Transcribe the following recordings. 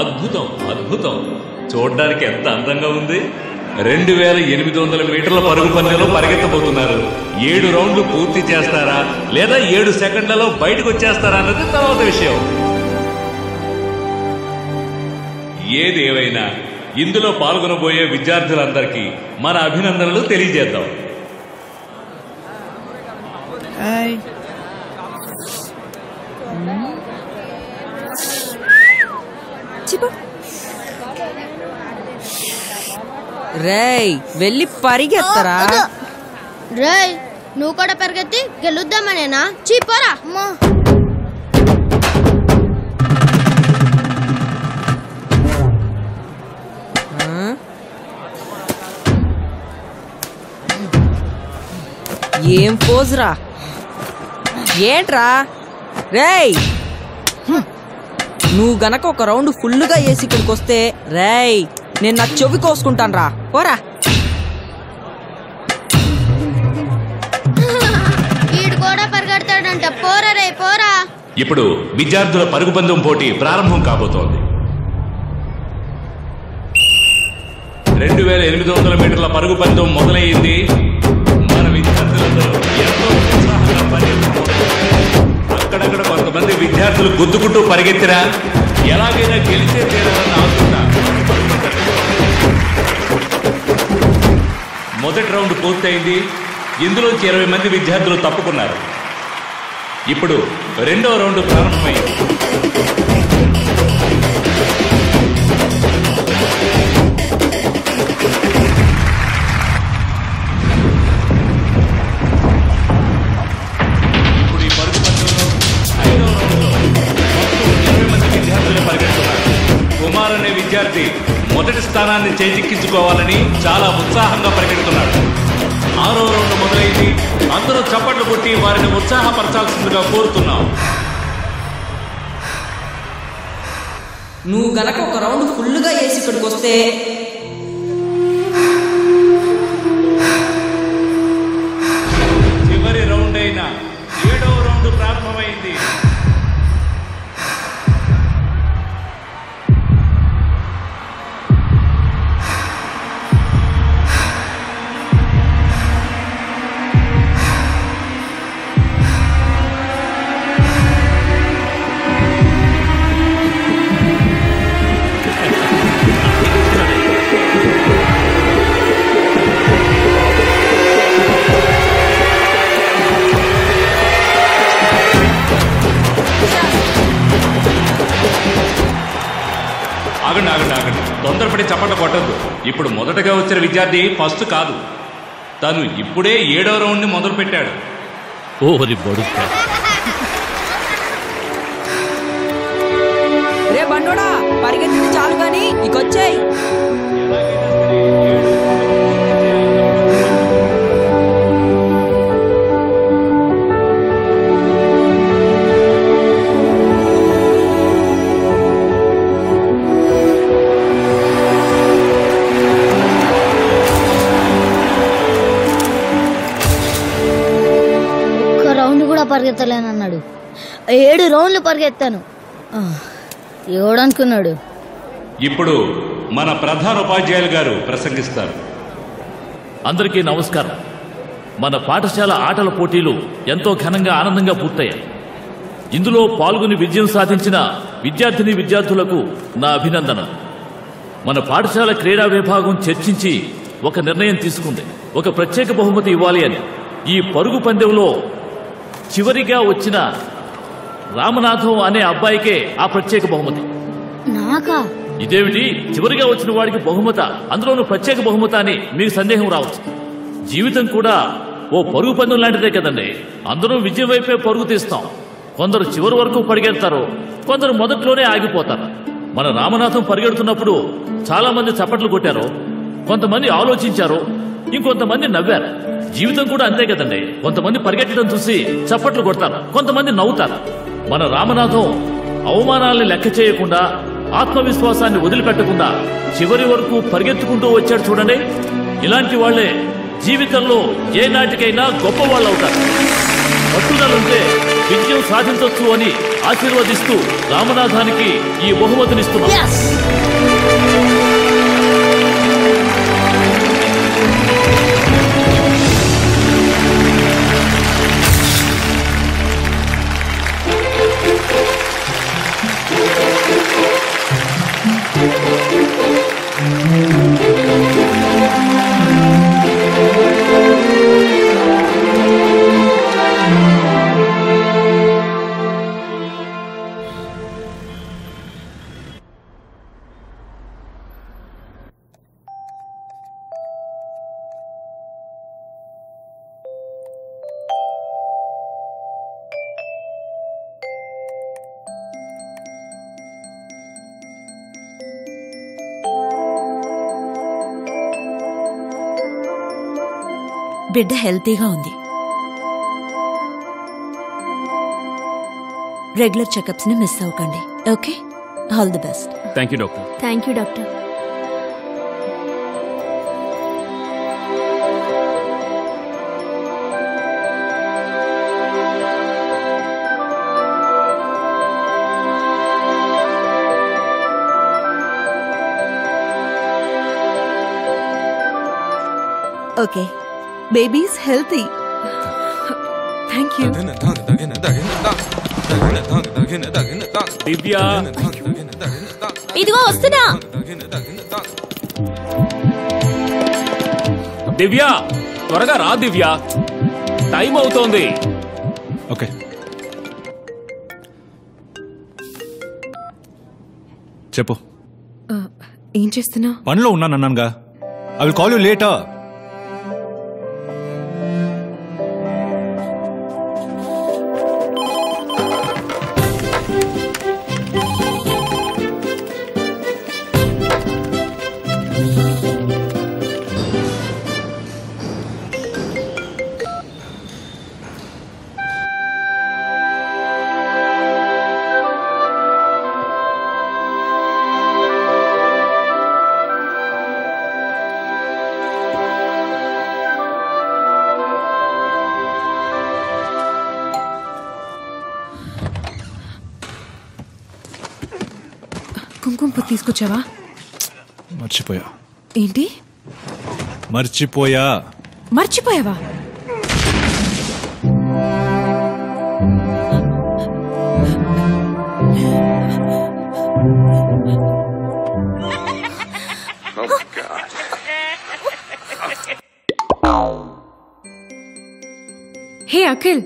అద్భుతం అద్భుతం, చూడడానికి ఎంత అందంగా ఉంది. 2800 మీటర్ల పరుగు పందెంలో పరిగెత్తబోతున్నారు. 7 రౌండ్లు పూర్తి చేస్తారా లేదా 7 సెకండ్లలో బయటకు వచ్చేస్తారా అన్నది తర్వాత విషయం. ఏది ఏవైనా ఇందులో పాల్గొనబోయే విద్యార్థులందరికీ మన అభినందనలు తెలియజేద్దాం. రేయ్ వెళ్ళి పరిగెత్తరా. రేయ్ నువ్వు కూడా పరిగెత్తి గెలుద్దామనేనా? చీపోరా. ఏం పోజురా, ఏంట్రా? రేయ్ నువ్వు గనక ఒక రౌండ్ ఫుల్గా వేసి ఇక్కడికి వస్తే రేయ్ నేను నా చెవి కోసుకుంటాను రా. పోరా. వీడు కూడా పరిగెడతాడంట. పోరా రే పోరా. ఇప్పుడు విద్యార్థుల పరుగు పందెం పోటీ ప్రారంభం కాబోతోంది. 2800 మీటర్ల పరుగు పందెం మొదలయ్యింది. మన విద్యార్థులందరూ ఎంతో ఉత్సాహంగా పరిగెత్తుతున్నారు. అక్కడక్కడ కొంతమంది విద్యార్థులు గుద్దుకుంటూ పరిగెత్తిరా ఎలాగైనా గెలిచే తీరాలని ఆశిస్తున్నారు. మొదటి రౌండ్ పూర్తయింది. ఇందులోంచి 20 మంది విద్యార్థులు తప్పుకున్నారు. ఇప్పుడు రెండవ రౌండ్ ప్రారంభమైంది. ఇప్పుడు ఈ పరుగు పందెంలో 5వ రౌండ్లో మొత్తం 20 మంది విద్యార్థులు పరిగెడుతున్నారు. కుమార్ అనే విద్యార్థి మొదటి స్థానాన్ని చేజిక్కించుకోవాలని చాలా ఉత్సాహంగా పరిగెడుతున్నాడు. 6వ రౌండ్ మొదలైంది. అందరూ చప్పట్లు కొట్టి వారిని ఉత్సాహపరచాల్సిందిగా కోరుతున్నాం. నువ్వు గనక ఒక రౌండ్ ఫుల్గా వేసి ఇక్కడికి వస్తే చివరి రౌండ్ అయిన 7వ రౌండ్ ప్రారంభమైంది. ఆగండి ఆగండి ఆగండి, తొందరపడి చప్పట్లు కొట్టద్దు. ఇప్పుడు మొదటగా వచ్చిన విద్యార్థి ఫస్ట్ కాదు, తను ఇప్పుడే 7వ రౌండ్ ని మొదలు పెట్టాడు. రే బండోడా పరిగెత్తింది చాలు గాని ఇకొచ్చాయి. పరిగెత్తలేనన్నాడు. 7 రౌండ్లు పరిగెత్తాను. ఎవడనుకున్నాడు? ఇప్పుడు మన ప్రధాన ఉపాధ్యాయులు గారు ప్రసంగిస్తారు. అందరికీ నమస్కారం. మన పాఠశాల ఆటల పోటీలు ఎంతో ఘనంగా ఆనందంగా పూర్తయ్యాయి. ఇందులో పాల్గొని విజయం సాధించిన విద్యార్థిని విద్యార్థులకు నా అభినందన. మన పాఠశాల క్రీడా విభాగం చర్చించి ఒక నిర్ణయం తీసుకుంది. ఒక ప్రత్యేక బహుమతి ఇవ్వాలి అని. ఈ పరుగు పందెంలో చివరిగా వచ్చిన రామనాథం అనే అబ్బాయికే ఆ ప్రత్యేక బహుమతి. నాకా? ఇదేమిటి చివరిగా వచ్చిన వాడికి బహుమత, అందులోనూ ప్రత్యేక బహుమత అని మీకు సందేహం రావచ్చు. జీవితం కూడా ఓ పరుగు పందెం లాంటిదే కదండి. అందరూ విజయం వైపే పరుగు తీస్తాం. కొందరు చివరి వరకు పరిగెడతారు, కొందరు మొదట్లోనే ఆగిపోతారు. మన రామనాథం పరిగెడుతున్నప్పుడు చాలా మంది చప్పట్లు కొట్టారు, కొంతమంది ఆలోచించారు, ఇంకొంతమంది నవ్వారు. జీవితం కూడా అంతే కదండి. కొంతమంది పరిగెట్టడం చూసి చప్పట్లు కొడతారు, కొంతమంది నవ్వుతారు. మన రామనాథం అవమానాల్ని లెక్క చేయకుండా, ఆత్మవిశ్వాసాన్ని వదిలిపెట్టకుండా చివరి వరకు పరిగెత్తుకుంటూ వచ్చాడు చూడండి. ఇలాంటి వాళ్లే జీవితంలో ఏ నాటికైనా గొప్ప వాళ్ళు అవుతారు. పట్టుదలుంటే విజయం సాధించొచ్చు అని ఆశీర్వదిస్తూ రామనాథానికి ఈ బహుమతినిస్తున్నాం. బిడ్డ హెల్తీగా ఉంది. రెగ్యులర్ చెకప్స్ ని మిస్ అవ్వకండి. Okay, all the best. Thank you doctor. Thank you doctor. Okay, baby's healthy. Thank you. Divya, ఇదిగో వస్తున్నా. దివ్య త్వరగా రా దివ్య, టైం అవుతోంది. ఓకే, చెప్పు. ఏం చేస్తున్నా? పనిలో ఉన్నానన్నానుగా. I will call you later. కుంకుమ తీసుకొచ్చావా? మర్చిపోయా. ఏంటి మర్చిపోయావా? హే అఖిల్,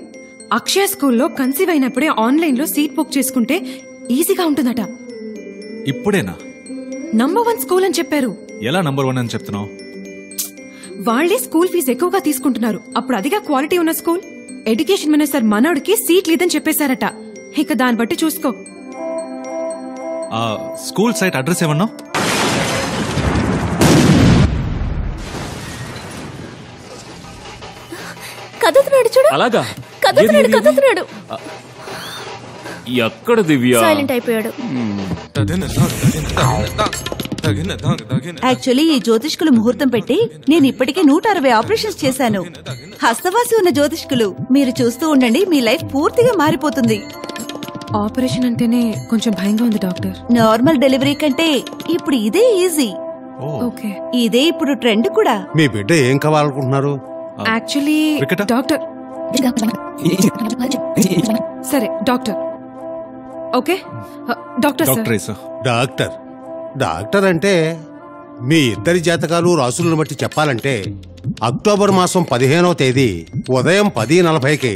అక్షయ స్కూల్లో కన్సీవ్ అయినప్పుడే ఆన్లైన్ లో సీట్ బుక్ చేసుకుంటే ఈజీగా ఉంటుందట. ఇప్పుడేనా? నంబర్ 1 స్కూల్ అని చెప్పారు. ఎలా నంబర్ 1 అని చెప్తున్నావు? వాళ్లే స్కూల్ ఫీజు ఎక్కువగా తీసుకుంటున్నారు. అప్పుడు అదిగా క్వాలిటీ ఉన్న స్కూల్. ఎడ్యుకేషన్ మినిస్టర్ మనోడికి సీట్ లేదని చెప్పేశారట. ఇక దాన్ని బట్టి చూసుకో. ఆ స్కూల్ సైట్ అడ్రస్ ఏమన్నావు? కదుతున్నాడు చూడు. అలాగా? కదుతున్నాడు. ఎక్కడ దివ్య? సైలెంట్ అయిపోయాడు. యాక్చువల్లీ ఈ జ్యోతిష్కులు ముహూర్తం పెట్టి నేను ఇప్పటికే 160 ఆపరేషన్స్ చేశాను. హస్తవాసి ఉన్న జ్యోతిష్కులు. మీరు చూస్తూ ఉండండి, మీ లైఫ్ పూర్తిగా మారిపోతుంది. ఆపరేషన్ అంటేనే కొంచెం భయంగా ఉంది డాక్టర్. నార్మల్ డెలివరీ కంటే ఇప్పుడు ఇదే ఈజీ. ఓకే, ఇదే ఇప్పుడు ట్రెండ్ కూడా. మీ బిడ్డ ఏం కావాలనుకుంటున్నారు? Actually doctor. సరే డాక్టర్. Okay doctor. డాక్టర్ అంటే మీ ఇద్దరి జాతకాలు రాసులను బట్టి చెప్పాలంటే అక్టోబర్ మాసం 15వ తేదీ ఉదయం 10:40కి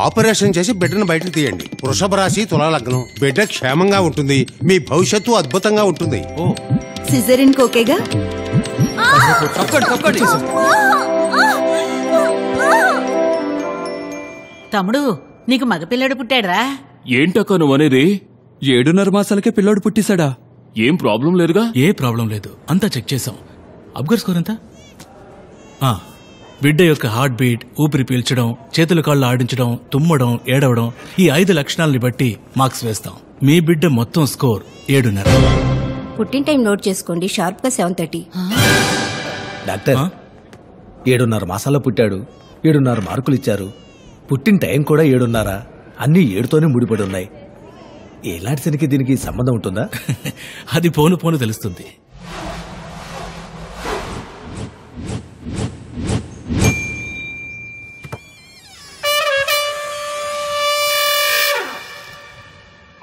ఆపరేషన్ చేసి బిడ్డను బయటకు తీయండి. వృషభ రాశి, తులా లగ్నం. బిడ్డ క్షేమంగా ఉంటుంది. మీ భవిష్యత్తు అద్భుతంగా ఉంటుంది. సిజరిన్ కోకేగా? తమ్ముడు, నీకు మగపిల్లడు పుట్టాడురా. ఏంటక్క నువ్వనేది? 7.5 మాసాలకే పిల్లోడు పుట్టిసాడా? ఏం ప్రాబ్లం లేదుగా? ఏ ప్రాబ్లం లేదు, అంతా చెక్ చేసాం. అబ్గర్ స్కోర్ ఎంత? బిడ్డ యొక్క హార్ట్ బీట్, ఊపిరి పీల్చడం, చేతులు కాళ్ళు ఆడించడం, తుమ్మడం, ఏడవడం, ఈ 5 లక్షణాలని బట్టి మార్క్స్ వేస్తాం. మీ బిడ్డ మొత్తం స్కోర్ 7.5. పుట్టిన టైం నోట్ చేసుకోండి, షార్ప్ గా 7:30. డాక్టర్, 7.5 మాసాల్లో పుట్టాడు. 7.5 మార్కులు ఇచ్చారు. పుట్టిన టైం కూడా 7.5. అన్నీ 7తోనే ముడిపడి ఉన్నాయి. ఎలాంటి శనికి దీనికి సంబంధం ఉంటుందా? అది పోను పోను తెలుస్తుంది.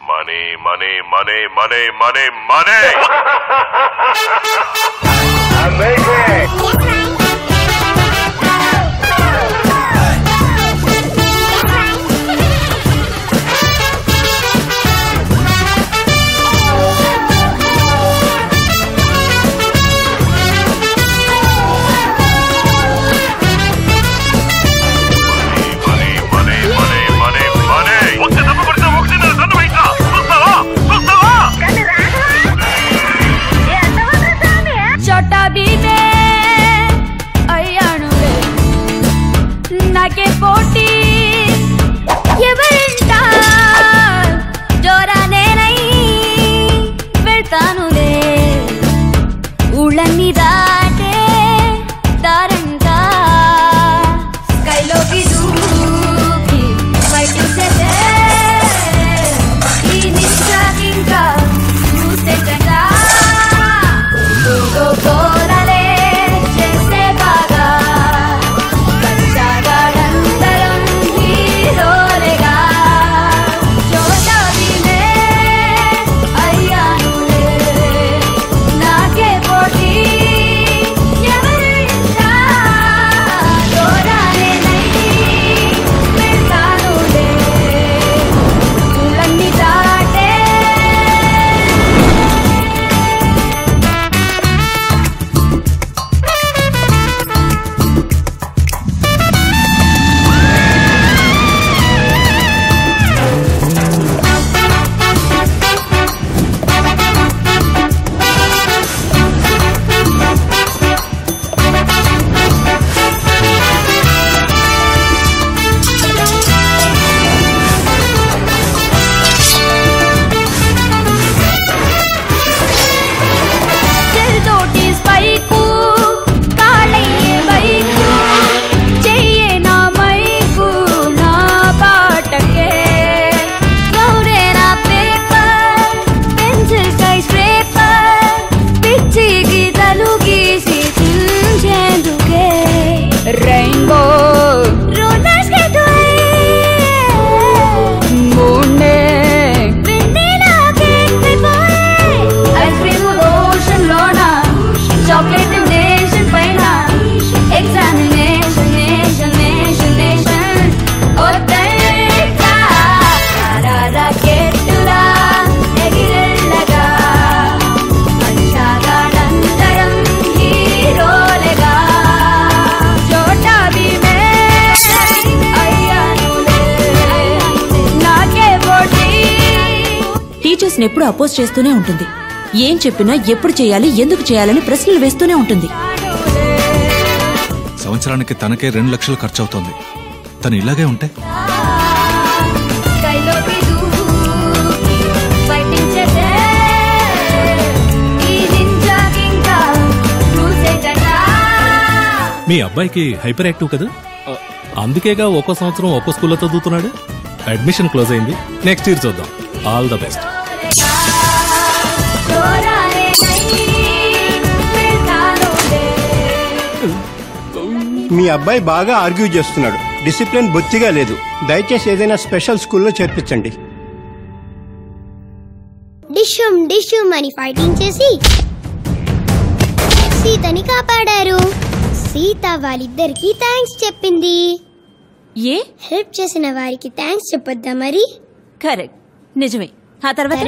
Money, money, money, money, money, money! Amazing! छोटा बीबे अय्यानु नाके पोटी ఎవరింట జోరానే నై వెళ్తానులే ఊళ్ళన్ని దాటే దారంగా స్కైలోకి దూకి బయటేసేదే ఈ నిశ్చాకింకా చూసేటగా కోరలే చేసే బాగా కచ్చాగాడంతరం హీరోలేగా చోటా వినే అయ్యానులే నాకే పోటీ ఎవరింట దూరాలే నై వెళ్తానులే ఊళ్ళన్ని దాటే చెరుతోటి స్పైకు కాళ్ళయ్యే బైకు చెయ్యే నా మైకు నా పాటకే గౌరే నా పేపర్ పెన్సిల్ కై స్క్రేపర్ పిచ్చి గీతలు గీసి చించేందుకే రెయిన్బో రోలర్ స్కేట్ మూనే వెన్నెలా కేక్ అయిపోయే ఐస్ క్రీమ్ ఓషన్ లోన చాక్లెట్ నేషన్ పైన ఎగ్జామినేషన్ నేషన్ నేషన్ నేషన్ ఒద్దైకా రాకెట్టులా ఎగిరెళ్ళగా పంచాగాడంతరం హీరోలేగా చోటా భీమే అయ్యానులే నాకే పోటీ టీచర్స్ ని ఎప్పుడు అపోజ్ చేస్తూనే ఉంటుంది. ఏం చెప్పినా ఎప్పుడు చేయాలి ఎందుకు చేయాలని ప్రశ్నలు వేస్తూనే ఉంటుంది. సంవత్సరానికి తనకే 2 లక్షలు ఖర్చు అవుతోంది. తను ఇలాగే ఉంటే స్కైలోకి దూకి బయటించేదే ఈ నింజాకింకా చూసేటగా మీ అబ్బాయికి హైపర్ యాక్టివ్ కదా, అందుకేగా ఒక్కో సంవత్సరం ఒక్కో స్కూల్లో చదువుతున్నాడు. అడ్మిషన్ క్లోజ్ అయింది, నెక్స్ట్ ఇయర్ చూద్దాం. All the best. దూరాలే నై వెళ్తానులే మీ అబ్బాయి బాగా ఆర్గ్యూ చేస్తున్నాడు. డిసిప్లిన్ బొత్తిగా లేదు. దయచేసి ఏదైనా స్పెషల్ స్కూల్లో చేర్పించండి. డిషుమ్ డిషుమ్ అని ఫైటింగ్ చేసి సీతని కాపాడారు. సీత వాళ్ళిద్దరికి థ్యాంక్స్ చెప్పింది. ఏ హెల్ప్ చేసిన వారికి థ్యాంక్స్ చెప్పొద్దా మరి? కరెక్ట్, నిజమే. ఆ తర్వాత